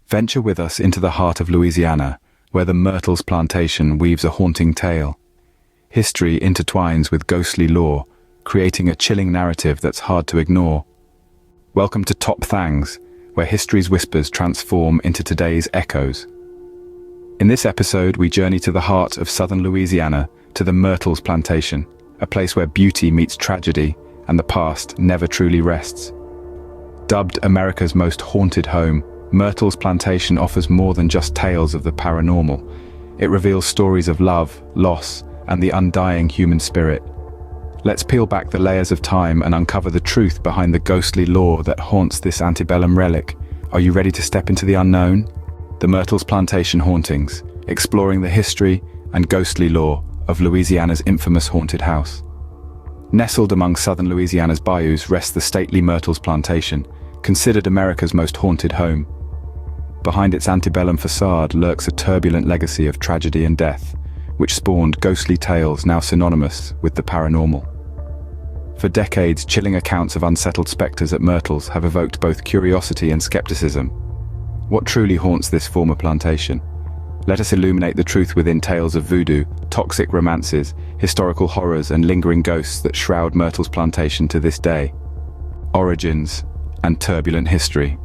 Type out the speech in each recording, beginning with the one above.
Venture with us into the heart of Louisiana, where the Myrtles Plantation weaves a haunting tale. History intertwines with ghostly lore, creating a chilling narrative that's hard to ignore. Welcome to Top Thangs, where history's whispers transform into today's echoes. In this episode, we journey to the heart of southern Louisiana, to the Myrtles Plantation, a place where beauty meets tragedy and the past never truly rests. Dubbed America's most haunted home, Myrtles Plantation offers more than just tales of the paranormal. It reveals stories of love, loss, and the undying human spirit. Let's peel back the layers of time and uncover the truth behind the ghostly lore that haunts this antebellum relic. Are you ready to step into the unknown? The Myrtles Plantation Hauntings, exploring the history and ghostly lore of Louisiana's infamous haunted house. Nestled among southern Louisiana's bayous rests the stately Myrtles Plantation, considered America's most haunted home. Behind its antebellum facade lurks a turbulent legacy of tragedy and death, which spawned ghostly tales now synonymous with the paranormal. For decades, chilling accounts of unsettled specters at Myrtles have evoked both curiosity and skepticism. What truly haunts this former plantation? Let us illuminate the truth within tales of voodoo, toxic romances, historical horrors, and lingering ghosts that shroud Myrtles Plantation to this day. Origins and turbulent history.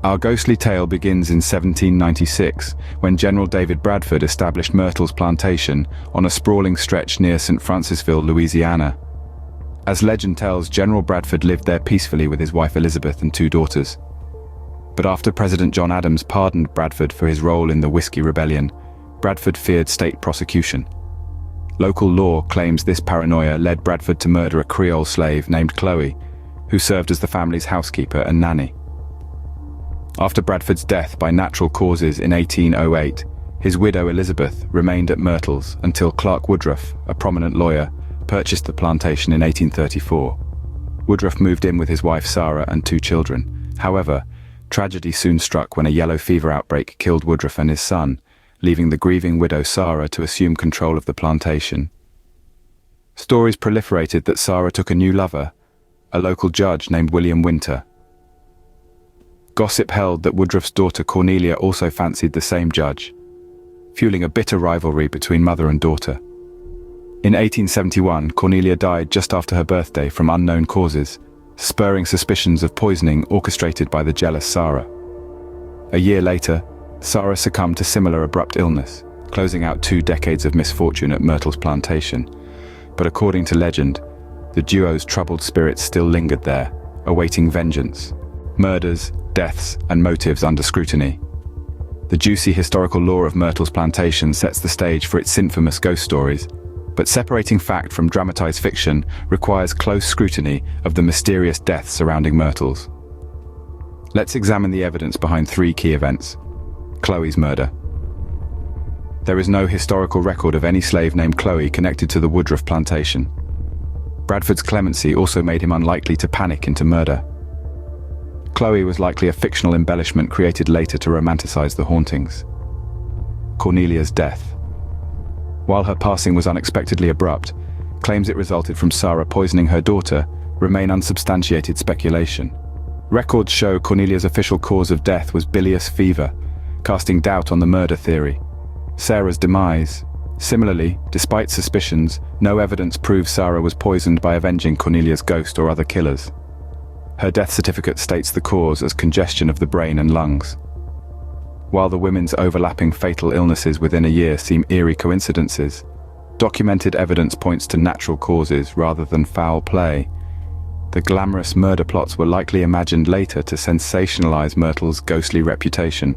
Our ghostly tale begins in 1796, when General David Bradford established Myrtles Plantation on a sprawling stretch near St. Francisville, Louisiana. As legend tells, General Bradford lived there peacefully with his wife Elizabeth and 2 daughters. But after President John Adams pardoned Bradford for his role in the Whiskey Rebellion, Bradford feared state prosecution. Local law claims this paranoia led Bradford to murder a Creole slave named Chloe, who served as the family's housekeeper and nanny. After Bradford's death by natural causes in 1808, his widow Elizabeth remained at Myrtles until Clark Woodruff, a prominent lawyer, purchased the plantation in 1834. Woodruff moved in with his wife Sarah and 2 children. However, tragedy soon struck when a yellow fever outbreak killed Woodruff and his son, leaving the grieving widow Sarah to assume control of the plantation. Stories proliferated that Sarah took a new lover, a local judge named William Winter. Gossip held that Woodruff's daughter Cornelia also fancied the same judge, fueling a bitter rivalry between mother and daughter. In 1871, Cornelia died just after her birthday from unknown causes, spurring suspicions of poisoning orchestrated by the jealous Sarah. A year later, Sarah succumbed to similar abrupt illness, closing out 2 decades of misfortune at Myrtles Plantation. But according to legend, the duo's troubled spirits still lingered there, awaiting vengeance. Murders, deaths, and motives under scrutiny. The juicy historical lore of Myrtles Plantation sets the stage for its infamous ghost stories, but separating fact from dramatized fiction requires close scrutiny of the mysterious deaths surrounding Myrtles. Let's examine the evidence behind 3 key events. Chloe's murder. There is no historical record of any slave named Chloe connected to the Woodruff plantation. Bradford's clemency also made him unlikely to panic into murder. Chloe was likely a fictional embellishment created later to romanticize the hauntings. Cornelia's death. While her passing was unexpectedly abrupt, claims it resulted from Sarah poisoning her daughter remain unsubstantiated speculation. Records show Cornelia's official cause of death was bilious fever, casting doubt on the murder theory. Sarah's demise. Similarly, despite suspicions, no evidence proves Sarah was poisoned by avenging Cornelia's ghost or other killers. Her death certificate states the cause as congestion of the brain and lungs. While the women's overlapping fatal illnesses within a year seem eerie coincidences, documented evidence points to natural causes rather than foul play. The glamorous murder plots were likely imagined later to sensationalize Myrtles' ghostly reputation.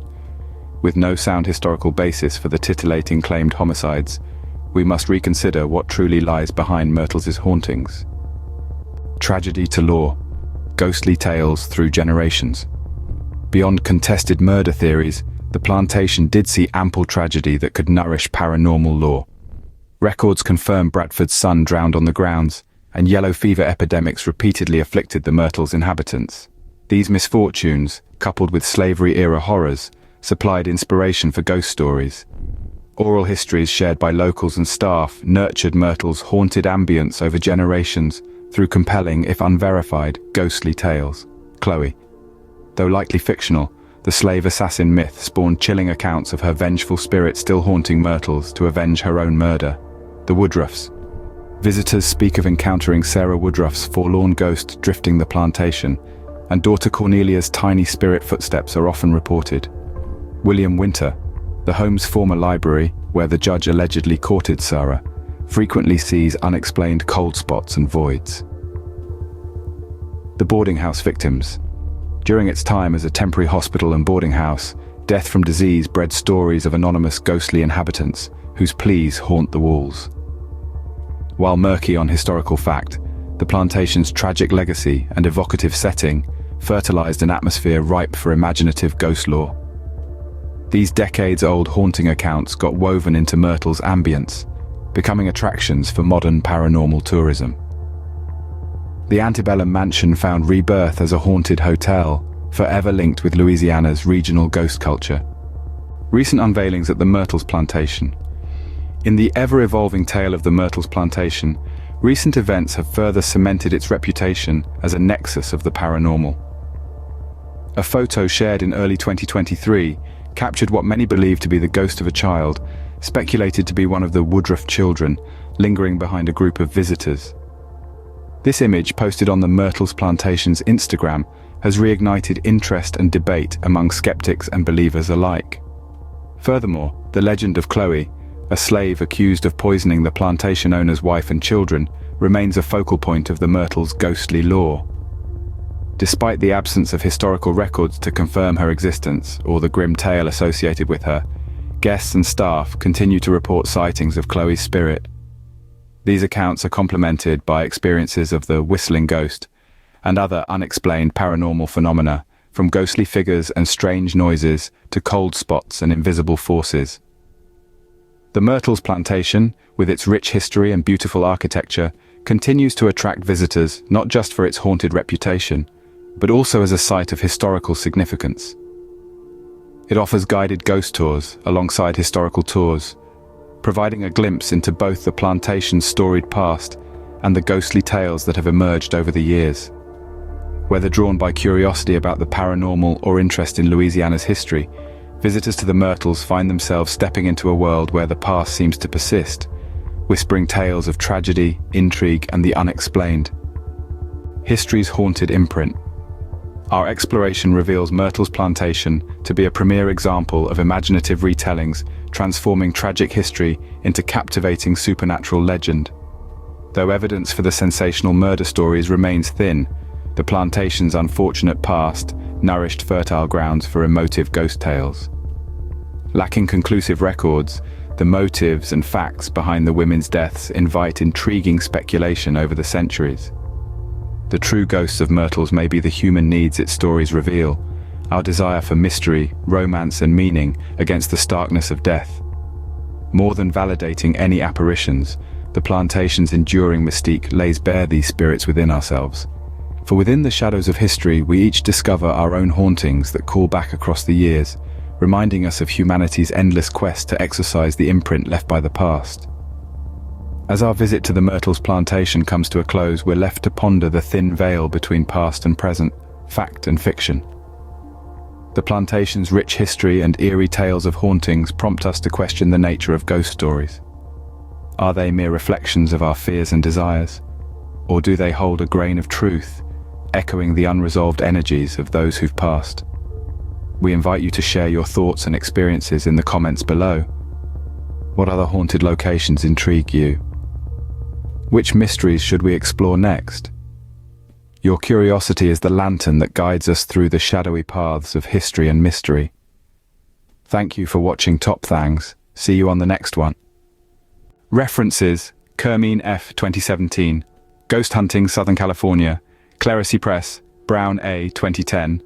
With no sound historical basis for the titillating claimed homicides, we must reconsider what truly lies behind Myrtles' hauntings. Tragedy to lore. Ghostly tales through generations. Beyond contested murder theories, the plantation did see ample tragedy that could nourish paranormal lore. Records confirm Bradford's son drowned on the grounds, and yellow fever epidemics repeatedly afflicted the Myrtles inhabitants. These misfortunes, coupled with slavery-era horrors, supplied inspiration for ghost stories. Oral histories shared by locals and staff nurtured Myrtles' haunted ambience over generations through compelling, if unverified, ghostly tales. Chloe. Though likely fictional, the slave assassin myth spawned chilling accounts of her vengeful spirit still haunting Myrtles to avenge her own murder. The Woodruffs. Visitors speak of encountering Sarah Woodruff's forlorn ghost drifting the plantation, and daughter Cornelia's tiny spirit footsteps are often reported. William Winter, the home's former library, where the judge allegedly courted Sarah, frequently sees unexplained cold spots and voids. The boarding house victims. During its time as a temporary hospital and boarding house, death from disease bred stories of anonymous ghostly inhabitants whose pleas haunt the walls. While murky on historical fact, the plantation's tragic legacy and evocative setting fertilized an atmosphere ripe for imaginative ghost lore. These decades-old haunting accounts got woven into Myrtle's ambience, becoming attractions for modern paranormal tourism. The antebellum mansion found rebirth as a haunted hotel, forever linked with Louisiana's regional ghost culture. Recent unveilings at the Myrtles Plantation. In the ever-evolving tale of the Myrtles Plantation, recent events have further cemented its reputation as a nexus of the paranormal. A photo shared in early 2023 captured what many believe to be the ghost of a child, speculated to be one of the Woodruff children, lingering behind a group of visitors. This image, posted on the Myrtles Plantation's Instagram, has reignited interest and debate among skeptics and believers alike. Furthermore, the legend of Chloe, a slave accused of poisoning the plantation owner's wife and children, remains a focal point of the Myrtles' ghostly lore. Despite the absence of historical records to confirm her existence or the grim tale associated with her, guests and staff continue to report sightings of Chloe's spirit. These accounts are complemented by experiences of the whistling ghost and other unexplained paranormal phenomena, from ghostly figures and strange noises to cold spots and invisible forces. The Myrtles Plantation, with its rich history and beautiful architecture, continues to attract visitors not just for its haunted reputation, but also as a site of historical significance. It offers guided ghost tours alongside historical tours, providing a glimpse into both the plantation's storied past and the ghostly tales that have emerged over the years. Whether drawn by curiosity about the paranormal or interest in Louisiana's history, visitors to the Myrtles find themselves stepping into a world where the past seems to persist, whispering tales of tragedy, intrigue, and the unexplained. History's haunted imprint. Our exploration reveals Myrtles Plantation to be a premier example of imaginative retellings, transforming tragic history into captivating supernatural legend. Though evidence for the sensational murder stories remains thin, the plantation's unfortunate past nourished fertile grounds for emotive ghost tales. Lacking conclusive records, the motives and facts behind the women's deaths invite intriguing speculation over the centuries. The true ghosts of Myrtles may be the human needs its stories reveal, our desire for mystery, romance, and meaning against the starkness of death. More than validating any apparitions, the plantation's enduring mystique lays bare these spirits within ourselves. For within the shadows of history, we each discover our own hauntings that call back across the years, reminding us of humanity's endless quest to exorcise the imprint left by the past. As our visit to the Myrtles Plantation comes to a close, we're left to ponder the thin veil between past and present, fact and fiction. The plantation's rich history and eerie tales of hauntings prompt us to question the nature of ghost stories. Are they mere reflections of our fears and desires? Or do they hold a grain of truth, echoing the unresolved energies of those who've passed? We invite you to share your thoughts and experiences in the comments below. What other haunted locations intrigue you? Which mysteries should we explore next? Your curiosity is the lantern that guides us through the shadowy paths of history and mystery. Thank you for watching Top Thangs. See you on the next one. References: Kermeen F. 2017, Ghost Hunting Southern California, Clerisy Press, Brown A. 2010,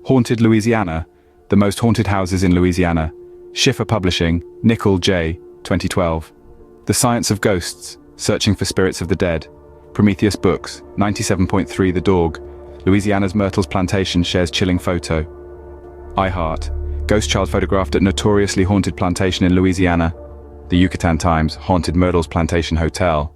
Haunted Louisiana, The Most Haunted Houses in Louisiana, Schiffer Publishing, Nickel J. 2012, The Science of Ghosts, Searching for Spirits of the Dead, Prometheus Books, 97.3 The Dog, Louisiana's Myrtles Plantation shares chilling photo. iHeart, Ghost Child photographed at notoriously haunted plantation in Louisiana. The Yucatan Times, Haunted Myrtles Plantation Hotel.